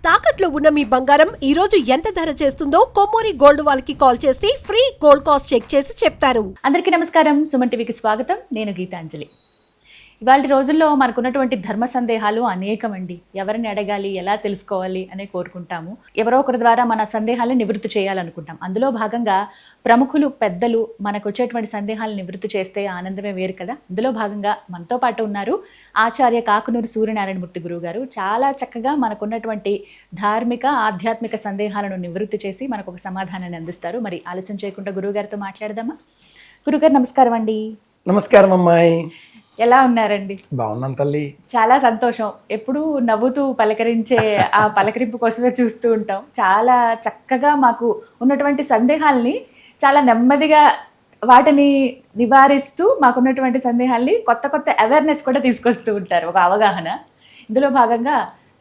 తాకట్లో ఉన్న మీ బంగారం ఈ రోజు ఎంత ధర చేస్తుందో కొమ్మూరి గోల్డ్ వాళ్ళకి కాల్ చేసి ఫ్రీ గోల్డ్ కాస్ట్ చెక్ చేసి చెప్తారు. అందరికీ నమస్కారం. సుమన్ టీవీకి స్వాగతం. నేను గీతాంజలి. ఇవాళ రోజుల్లో మనకున్నటువంటి ధర్మ సందేహాలు అనేకమండి. ఎవరిని అడగాలి, ఎలా తెలుసుకోవాలి అనే కోరుకుంటాము. ఎవరో ఒకరి ద్వారా మన సందేహాలను నివృత్తి చేయాలనుకుంటాం. అందులో భాగంగా ప్రముఖులు, పెద్దలు మనకు వచ్చేటువంటి సందేహాలను నివృత్తి చేస్తే ఆనందమే వేరు కదా. అందులో భాగంగా మనతో పాటు ఉన్నారు ఆచార్య కాకునూరు సూర్యనారాయణమూర్తి గురువు గారు. చాలా చక్కగా మనకున్నటువంటి ధార్మిక, ఆధ్యాత్మిక సందేహాలను నివృత్తి చేసి మనకు ఒక సమాధానాన్ని అందిస్తారు. మరి ఆలస్యం చేయకుండా గురువు గారితో మాట్లాడదామా? గురుగారు నమస్కారం అండి. నమస్కారం అమ్మాయి. ఎలా ఉన్నారండి? బాగున్నాను తల్లి. చాలా సంతోషం. ఎప్పుడూ నవ్వుతూ పలకరించే ఆ పలకరింపు కోసమే చూస్తూ ఉంటాం. చాలా చక్కగా మాకు ఉన్నటువంటి సందేహాల్ని చాలా నెమ్మదిగా వాటిని నివారిస్తూ మాకున్నటువంటి సందేహాల్ని కొత్త కొత్త అవేర్నెస్ కూడా తీసుకొస్తూ ఉంటారు, ఒక అవగాహన. ఇందులో భాగంగా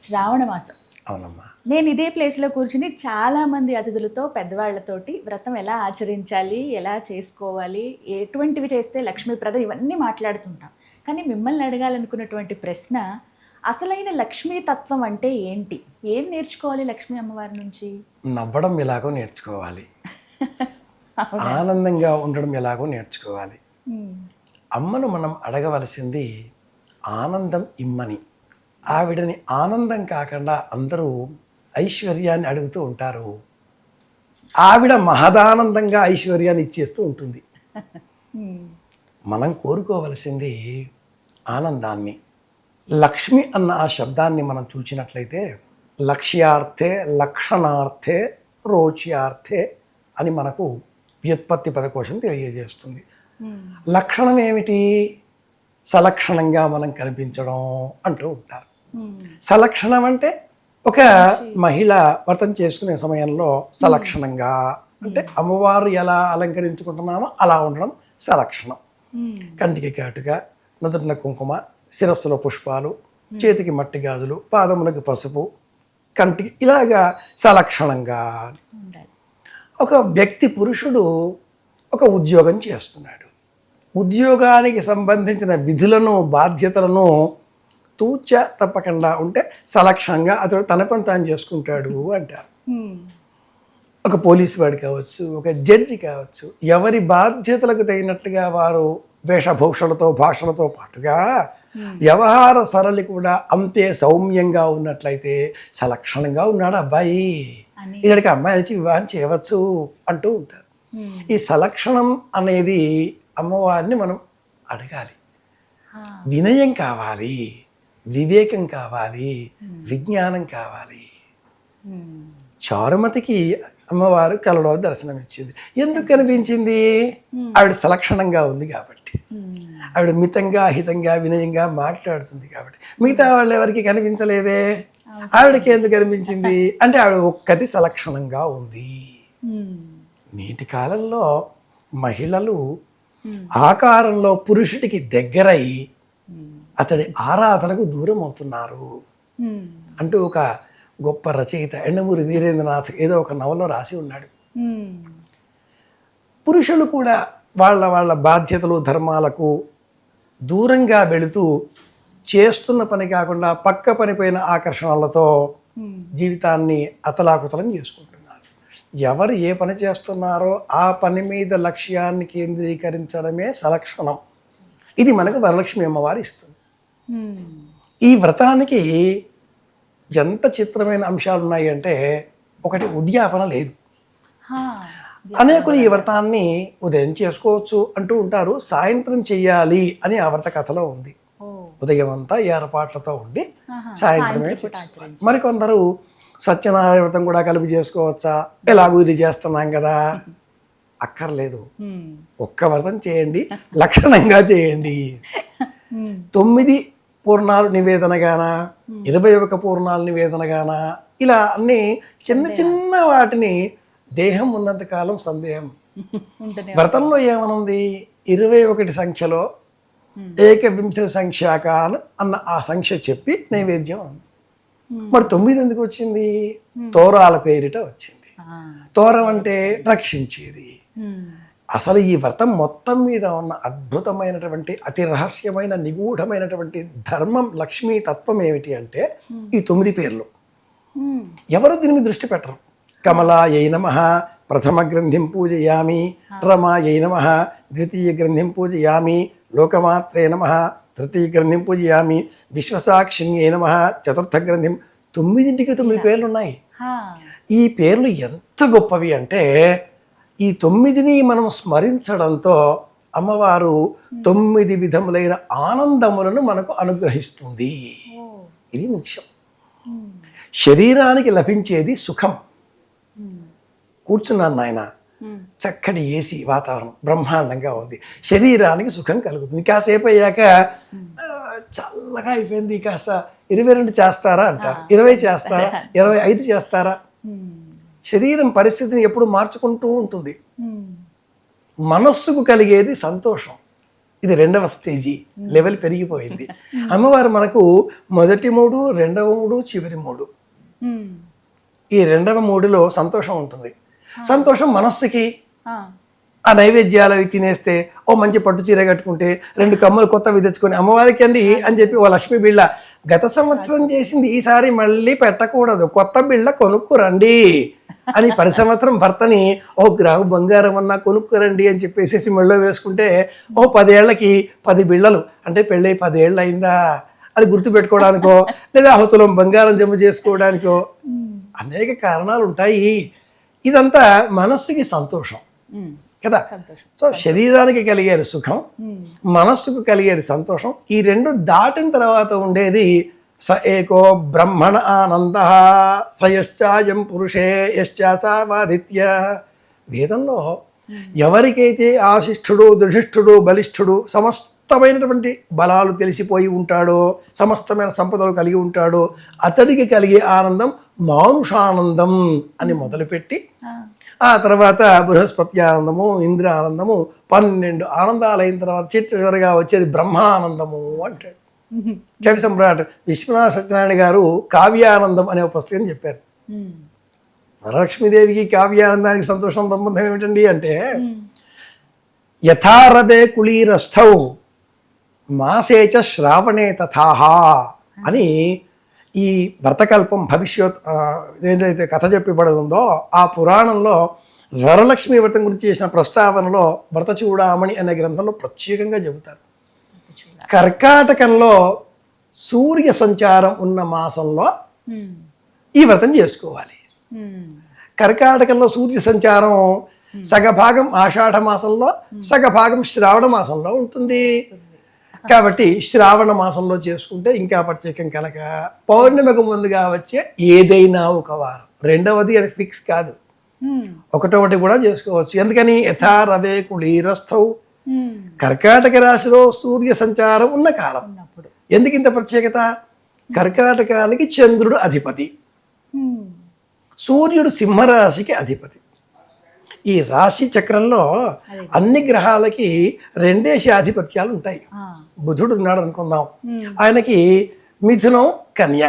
శ్రావణ మాసం. అవునమ్మా. నేను ఇదే ప్లేస్లో కూర్చుని చాలామంది అతిథులతో, పెద్దవాళ్లతోటి వ్రతం ఎలా ఆచరించాలి, ఎలా చేసుకోవాలి, ఎటువంటివి చేస్తే లక్ష్మీప్రద, ఇవన్నీ మాట్లాడుతుంటాం. కానీ మిమ్మల్ని అడగాలనుకున్నటువంటి ప్రశ్న, అసలైన లక్ష్మీ తత్వం అంటే ఏంటి? ఏం నేర్చుకోవాలి లక్ష్మీ అమ్మవారి నుంచి? నవ్వడం ఎలాగో నేర్చుకోవాలి, ఆనందంగా ఉండడం ఎలాగో నేర్చుకోవాలి. అమ్మను మనం అడగవలసింది ఆనందం ఇమ్మని. ఆవిడని ఆనందం కాకుండా అందరూ ఐశ్వర్యాన్ని అడుగుతూ ఉంటారు. ఆవిడ మహదానందంగా ఐశ్వర్యాన్ని ఇచ్చేస్తూ ఉంటుంది. మనం కోరుకోవలసింది ఆనందాన్ని. లక్ష్మి అన్న ఆ శబ్దాన్ని మనం చూసినట్లయితే లక్ష్యార్థే, లక్షణార్థే, రోచ్యార్థే అని మనకు వ్యుత్పత్తి పదకోశం తెలియజేస్తుంది. లక్షణం ఏమిటి? సలక్షణంగా మనం కనిపించడం అంటూ ఉంటారు. సలక్షణం అంటే ఒక మహిళ వ్రతం చేసుకునే సమయంలో సలక్షణంగా అంటే అమ్మవారు ఎలా అలంకరించుకుంటున్నామో అలా ఉండడం సలక్షణం. కంటికి కాటుగా, నుదుటిన కుంకుమ, శిరస్సులో పుష్పాలు, చేతికి మట్టి గాజులు, పాదములకు పసుపు, కంటికి ఇలాగా సలక్షణంగా. ఒక వ్యక్తి, పురుషుడు ఒక ఉద్యోగం చేస్తున్నాడు. ఉద్యోగానికి సంబంధించిన విధులను, బాధ్యతలను తూచ తప్పకుండా ఉంటే సలక్షణంగా అతడు తన పని తాను చేసుకుంటాడు అంటారు. ఒక పోలీసు వాడు కావచ్చు, ఒక జడ్జి కావచ్చు, ఎవరి బాధ్యతలకు తగినట్టుగా వారు వేషభూషలతో, భాషలతో పాటుగా వ్యవహార సరళి కూడా అంతే సౌమ్యంగా ఉన్నట్లయితే సలక్షణంగా ఉన్నాడు అబ్బాయి, ఇక్కడికి అమ్మాయి నుంచి వివాహం చేయవచ్చు అంటూ ఉంటారు. ఈ సలక్షణం అనేది అమ్మవారిని మనం అడగాలి. వినయం కావాలి, వివేకం కావాలి, విజ్ఞానం కావాలి. చారుమతికి అమ్మవారు కలలో దర్శనం ఇచ్చింది. ఎందుకు కనిపించింది? ఆవిడ సలక్షణంగా ఉంది కాబట్టి. ఆవిడ మితంగా, హితంగా, వినయంగా మాట్లాడుతుంది కాబట్టి. మిగతా వాళ్ళు ఎవరికి కనిపించలేదే, ఆవిడకి ఎందుకు కనిపించింది అంటే ఆవిడ ఒక్కటి సలక్షణంగా ఉంది. నేటి కాలంలో మహిళలు ఆకారంలో పురుషుడికి దగ్గరై అతడి ఆరాధనకు దూరం అవుతున్నారు అంటూ ఒక గొప్ప రచయిత ఎండమూరి వీరేంద్రనాథ్ ఏదో ఒక నవలో రాసి ఉన్నాడు. పురుషులు కూడా వాళ్ళ వాళ్ళ బాధ్యతలు, ధర్మాలకు దూరంగా వెళుతూ చేస్తున్న పని కాకుండా పక్క పనిపైన ఆకర్షణలతో జీవితాన్ని అతలాకుతలం చేసుకుంటున్నారు. ఎవరు ఏ పని చేస్తున్నారో ఆ పని మీద లక్ష్యాన్ని కేంద్రీకరించడమే సలక్షణం. ఇది మనకు వరలక్ష్మి అమ్మవారు ఇస్తుంది. ఈ వ్రతానికి ఎంత చిత్రమైన అంశాలు ఉన్నాయి అంటే, ఒకటి ఉద్యాపన లేదు. అనేకులు ఈ వ్రతాన్ని ఉదయం చేసుకోవచ్చు అంటూ ఉంటారు, సాయంత్రం చెయ్యాలి అని ఆ వ్రత కథలో ఉంది. ఉదయం అంతా ఏర్పాట్లతో ఉండి సాయంత్రమే చేసుకోవాలి. మరికొందరు సత్యనారాయణ వ్రతం కూడా కలిపి చేసుకోవచ్చా, ఎలాగూ ఇది చేస్తున్నాం కదా, అక్కర్లేదు. ఒక్క వ్రతం చేయండి, లక్షణంగా చేయండి. 9 పూర్ణాలు నివేదనగానా, 21 పూర్ణాలు నివేదనగానా, ఇలా అన్ని చిన్న చిన్న వాటిని దేహం ఉన్నంతకాలం సందేహం. వ్రతంలో ఏమనుంది? 21 సంఖ్యలో ఏకవింశతి సంఖ్యాక అన్న ఆ సంఖ్య చెప్పి నైవేద్యం ఉంది. మరి 9 ఎందుకు వచ్చింది? తోరాల పేరిట వచ్చింది. తోరం అంటే రక్షించేది. అసలు ఈ వ్రతం మొత్తం మీద ఉన్న అద్భుతమైనటువంటి, అతి రహస్యమైన, నిగూఢమైనటువంటి ధర్మం, లక్ష్మీ తత్వం ఏమిటి అంటే ఈ 9 పేర్లు. ఎవరు దీని మీద దృష్టి పెట్టరు. కమలాయై నమః ప్రథమ గ్రంథిం పూజయామి, రమాయై నమః ద్వితీయ గ్రంథిం పూజయామి, లోకమాత్రే నమః తృతీయ గ్రంథిం పూజయామి, విశ్వసాక్షిణ్యై నమః చతుర్థ గ్రంథిం. 9 పేర్లు ఉన్నాయి. ఈ పేర్లు ఎంత గొప్పవి అంటే ఈ 9ని మనం స్మరించడంతో అమ్మవారు 9 విధములైన ఆనందములను మనకు అనుగ్రహిస్తుంది. ఇది ముఖ్యం. శరీరానికి లభించేది సుఖం. కూర్చున్నాను నాయన, చక్కటి ఏసీ వాతావరణం బ్రహ్మాండంగా ఉంది, శరీరానికి సుఖం కలుగుతుంది. కాసేపు అయ్యాక చల్లగా అయిపోయింది, కాస్త 22 చేస్తారా అంటారు, 20 చేస్తారా, 25 చేస్తారా. శరీరం పరిస్థితిని ఎప్పుడు మార్చుకుంటూ ఉంటుంది. మనస్సుకు కలిగేది సంతోషం. ఇది 2వ స్టేజీ, లెవెల్ పెరిగిపోయింది. అమ్మవారు మనకు మొదటి 3, 2వ 3, చివరి 3. ఈ 2వ 3లో సంతోషం ఉంటుంది. సంతోషం మనస్సుకి. ఆ నైవేద్యాలు అవి తినేస్తే, ఓ మంచి పట్టు చీర కట్టుకుంటే, 2 కమ్మలు కొత్తవి తెచ్చుకొని అమ్మవారికి అండి అని చెప్పి ఓ లక్ష్మీ బిళ్ళ గత సంవత్సరం చేసింది ఈసారి మళ్ళీ పెట్టకూడదు, కొత్త బిళ్ళ కొనుక్కురండి అని 10 సంవత్సరం భర్తని ఓ గ్రాము బంగారం అన్నా కొనుక్కురండి అని చెప్పేసి మెళ్ళో వేసుకుంటే ఓ 10 ఏళ్లకి 10 బిళ్ళలు, అంటే పెళ్ళై 10 ఏళ్ళు అయిందా అని గుర్తుపెట్టుకోవడానికో లేదా అవతలం బంగారం జమ చేసుకోవడానికో అనేక కారణాలు ఉంటాయి. ఇదంతా మనస్సుకి సంతోషం కదా. సో శరీరానికి కలిగేది సుఖం, మనస్సుకు కలిగేది సంతోషం. ఈ 2 దాటిన తర్వాత ఉండేది స ఏకో బ్రహ్మణ ఆనంద సయశ్చాయం పురుషే యశ్చాసావాదిత్య. వేదంలో ఎవరికైతే ఆశిష్ఠుడు, దృఢిష్ఠుడు, బలిష్ఠుడు, సమస్తమైనటువంటి బలాలు తెలిసిపోయి ఉంటాడో, సమస్తమైన సంపదలు కలిగి ఉంటాడో అతడికి కలిగే ఆనందం మానుషానందం అని మొదలుపెట్టి ఆ తర్వాత బృహస్పతి ఆనందము, ఇంద్ర ఆనందము, 12 ఆనందాలు అయిన తర్వాత చివరిగా వచ్చేది బ్రహ్మానందము అంటాడు. కవి సమ్రాట్ విశ్వనాథ సత్యనారాయణ గారు కావ్యానందం అనే ఒక పుస్తకం చెప్పారు. వరలక్ష్మీదేవికి కావ్యానందానికి సంతోషం సంబంధం ఏమిటండి అంటే యథారథే కుళీరస్థౌ మాసేచ శ్రావణే తథాహ అని ఈ వ్రతకల్పం భవిష్యత్ ఏదైతే కథ చెప్పబడిందో ఆ పురాణంలో వరలక్ష్మి వ్రతం గురించి చేసిన ప్రస్తావనలో వ్రత చూడామణి అనే గ్రంథంలో ప్రత్యేకంగా చెబుతారు. కర్కాటకంలో సూర్య సంచారం ఉన్న మాసంలో ఈ వ్రతం చేసుకోవాలి. కర్కాటకంలో సూర్య సంచారం సగభాగం ఆషాఢ మాసంలో, సగభాగం శ్రావణ మాసంలో ఉంటుంది. కాబట్టి శ్రావణ మాసంలో చేసుకుంటే ఇంకా ప్రత్యేకం కనుక పౌర్ణమికి ముందుగా వచ్చే ఏదైనా ఒక వారం, 2వది అని ఫిక్స్ కాదు, 1 కూడా చేసుకోవచ్చు. ఎందుకని యథా రవే కుళీరస్థౌ, కర్కాటక రాశిలో సూర్య సంచారం ఉన్న కాలం. ఎందుకు ఇంత ప్రత్యేకత? కర్కాటకానికి చంద్రుడు అధిపతి, సూర్యుడు సింహరాశికి అధిపతి. ఈ రాశి చక్రంలో అన్ని గ్రహాలకి 2 ఆధిపత్యాలు ఉంటాయి. బుధుడు ఉన్నాడు అనుకుందాం, ఆయనకి మిథునం కన్య,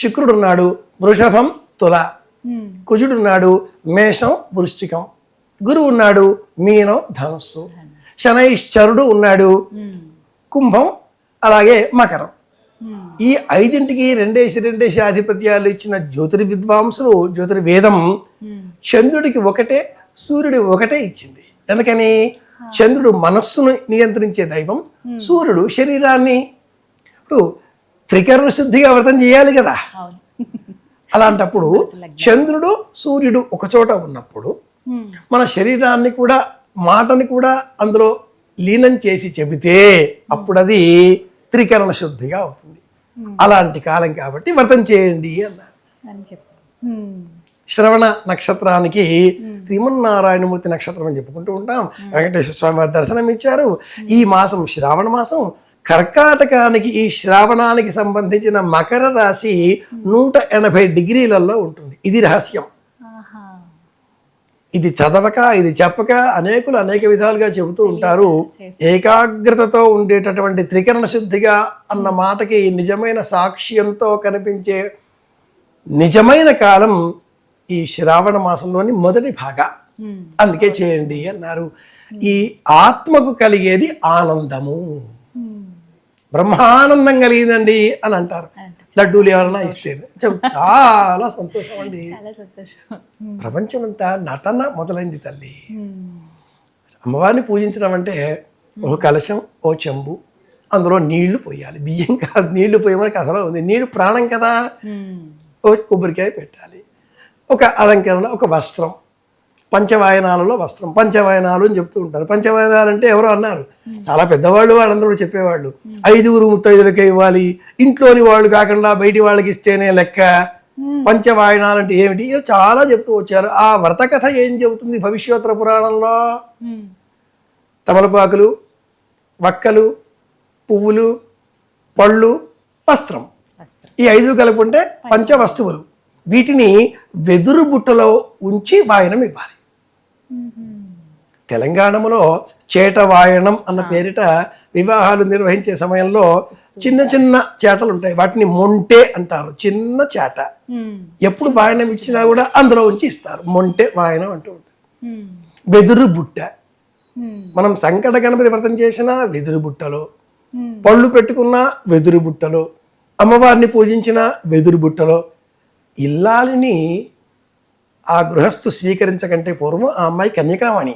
శుక్రుడు ఉన్నాడు వృషభం తుల, కుజుడు ఉన్నాడు మేషం వృశ్చికం, గురువు ఉన్నాడు మీనం ధనుస్సు, శనైశ్చరుడు ఉన్నాడు కుంభం అలాగే మకరం. ఈ 5ంటికి 2 ఆధిపత్యాలు ఇచ్చిన జ్యోతిర్విద్వాంసులు జ్యోతిర్వేదం చంద్రుడికి 1, సూర్యుడి 1 ఇచ్చింది. ఎందుకని? చంద్రుడు మనస్సును నియంత్రించే దైవం, సూర్యుడు శరీరాన్ని. ఇప్పుడు త్రికరణ శుద్ధిగా వ్రతం చేయాలి కదా. అలాంటప్పుడు చంద్రుడు సూర్యుడు ఒకచోట ఉన్నప్పుడు మన శరీరాన్ని కూడా మాటని కూడా అందులో లీనం చేసి చెబితే అప్పుడు అది త్రికరణ శుద్ధిగా అవుతుంది. అలాంటి కాలం కాబట్టి వ్రతం చేయండి అన్నారు. శ్రవణ నక్షత్రానికి శ్రీమన్నారాయణమూర్తి నక్షత్రం అని చెప్పుకుంటూ ఉంటాం. వెంకటేశ్వర స్వామి వారి దర్శనం ఇచ్చారు. ఈ మాసం శ్రావణ మాసం. కర్కాటకానికి ఈ శ్రావణానికి సంబంధించిన మకర రాశి 180 డిగ్రీలలో ఉంటుంది. ఇది రహస్యం. ఇది చదవక ఇది చెప్పక అనేకులు అనేక విధాలుగా చెబుతూ ఉంటారు. ఏకాగ్రతతో ఉండేటటువంటి త్రికరణ శుద్ధిగా అన్న మాటకి నిజమైన సాక్ష్యంతో కనిపించే నిజమైన కాలం ఈ శ్రావణ మాసంలోని మొదటి భాగ. అందుకే చేయండి అన్నారు. ఈ ఆత్మకు కలిగేది ఆనందము, బ్రహ్మానందం కలిగిందండి అని అంటారు. లడ్డూలు ఎవరైనా ఇస్తే చాలా సంతోషం అండి. చాలా సంతోషం. ప్రపంచం అంతా నటన మొదలైంది తల్లి. అమ్మవారిని పూజించడం అంటే ఒక కలశం, ఓ చెంబు, అందులో నీళ్లు పోయాలి. బియ్యం కాదు, నీళ్లు పోయమని కథలో ఉంది. నీళ్లు ప్రాణం కదా. ఓ కొబ్బరికాయ పెట్టాలి, ఒక అలంకరణ, ఒక వస్త్రం, పంచవాయనాలలో వస్త్రం. పంచవాయనాలు అని చెప్తూ ఉంటారు. పంచవాయనాలు అంటే ఎవరో అన్నారు, చాలా పెద్దవాళ్ళు వాళ్ళందరూ చెప్పేవాళ్ళు. 5 ముత్తైదులకే ఇవ్వాలి, ఇంట్లోని వాళ్ళు కాకుండా బయటి వాళ్ళకి ఇస్తేనే లెక్క. పంచవాయనాలు అంటే ఏమిటి, చాలా చెప్తూ వచ్చారు. ఆ వ్రత కథ ఏం చెబుతుంది భవిష్యోత్తర పురాణంలో? తమలపాకులు, వక్కలు, పువ్వులు, పళ్ళు, వస్త్రం, ఈ 5 కలుపుకుంటే పంచ వస్తువులు. వీటిని వెదురు బుట్టలో ఉంచి వాయనం ఇవ్వాలి. తెలంగాణలో చేట వాయనం అన్న పేరిట వివాహాలు నిర్వహించే సమయంలో చిన్న చిన్న చేటలు ఉంటాయి, వాటిని మొంటె అంటారు. చిన్న చేట ఎప్పుడు వాయనం ఇచ్చినా కూడా అందులో ఉంచి ఇస్తారు. మొంటె వాయనం అంటూ ఉంటారు. వెదురు బుట్ట, మనం సంకట గణపతి వ్రతం చేసినా వెదురు బుట్టలో, పళ్ళు పెట్టుకున్న వెదురు బుట్టలో, అమ్మవారిని పూజించిన వెదురు బుట్టలో. ఇల్లాలిని ఆ గృహస్థు స్వీకరించకంటే పూర్వం ఆ అమ్మాయి కన్యకామణి.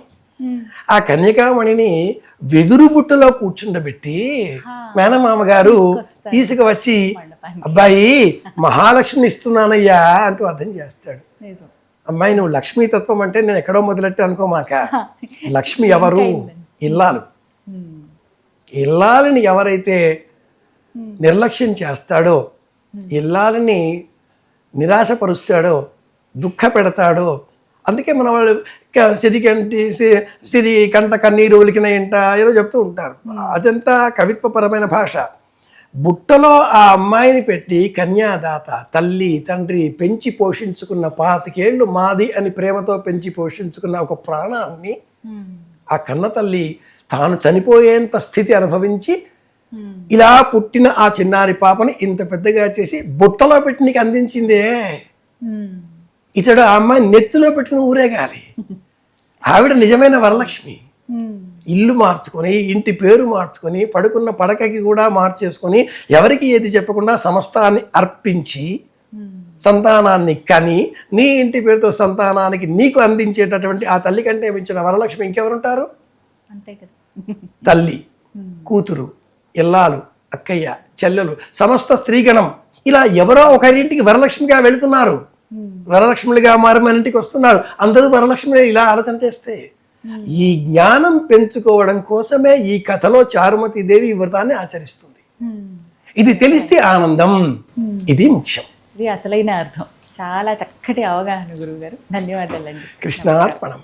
ఆ కన్యకామణిని వెదురు బుట్టలో కూర్చుండబెట్టి మేనమామ గారు తీసుకువచ్చి, అబ్బాయి మహాలక్ష్మిని ఇస్తున్నానయ్యా అంటూ అర్థం చేస్తాడు. అమ్మాయి నువ్వు లక్ష్మీతత్వం అంటే నేను ఎక్కడో మొదలెట్టి అనుకోమాక. లక్ష్మి ఎవరు? ఇల్లాలు. ఇల్లాలని ఎవరైతే నిర్లక్ష్యం చేస్తాడో, ఇల్లాలని నిరాశపరుస్తాడో, దుఃఖ పెడతాడో, అందుకే మన వాళ్ళు సిరి కంట కన్నీరు ఒలికిన ఇంట ఏదో చెప్తూ ఉంటారు. అదంతా కవిత్వపరమైన భాష. బుట్టలో ఆ అమ్మాయిని పెట్టి కన్యాదాత, తల్లి తండ్రి పెంచి పోషించుకున్న 25 ఏళ్ళు మాది అని ప్రేమతో పెంచి పోషించుకున్న ఒక ప్రాణాన్ని ఆ కన్న తల్లి తాను చనిపోయేంత స్థితి అనుభవించి ఇలా పుట్టిన ఆ చిన్నారి పాపని ఇంత పెద్దగా చేసి బుట్టలో పెట్టి నీకు అందించిందే. ఇతడు ఆ అమ్మాయి నెత్తిలో పెట్టుకుని ఊరేగాలి. ఆవిడ నిజమైన వరలక్ష్మి. ఇల్లు మార్చుకొని, ఇంటి పేరు మార్చుకొని, పడుకున్న పడకకి కూడా మార్చేసుకొని, ఎవరికి ఏది చెప్పకుండా సమస్తాన్ని అర్పించి సంతానాన్ని కని నీ ఇంటి పేరుతో సంతానానికి నీకు అందించేటటువంటి ఆ తల్లి కంటే మించిన వరలక్ష్మి ఇంకెవరుంటారు? అంతే కదా. తల్లి, కూతురు, ఇల్లాలు, అక్కయ్య, చెల్లెలు, సమస్త స్త్రీగణం ఇలా ఎవరో ఒకరింటికి వరలక్ష్మిగా వెళుతున్నారు. వరలక్ష్ములుగా మారి మన ఇంటికి వస్తున్నారు. అందరూ వరలక్ష్మి ఇలా ఆలోచన చేస్తే ఈ జ్ఞానం పెంచుకోవడం కోసమే ఈ కథలో చారుమతి దేవి ఈ వ్రతాన్ని ఆచరిస్తుంది. ఇది తెలిస్తే ఆనందం, ఇది ముఖ్యం. ఇది అసలైన అర్థం. చాలా చక్కటి అవగాహన గురువు గారు. ధన్యవాదాలండి. కృష్ణార్పణం.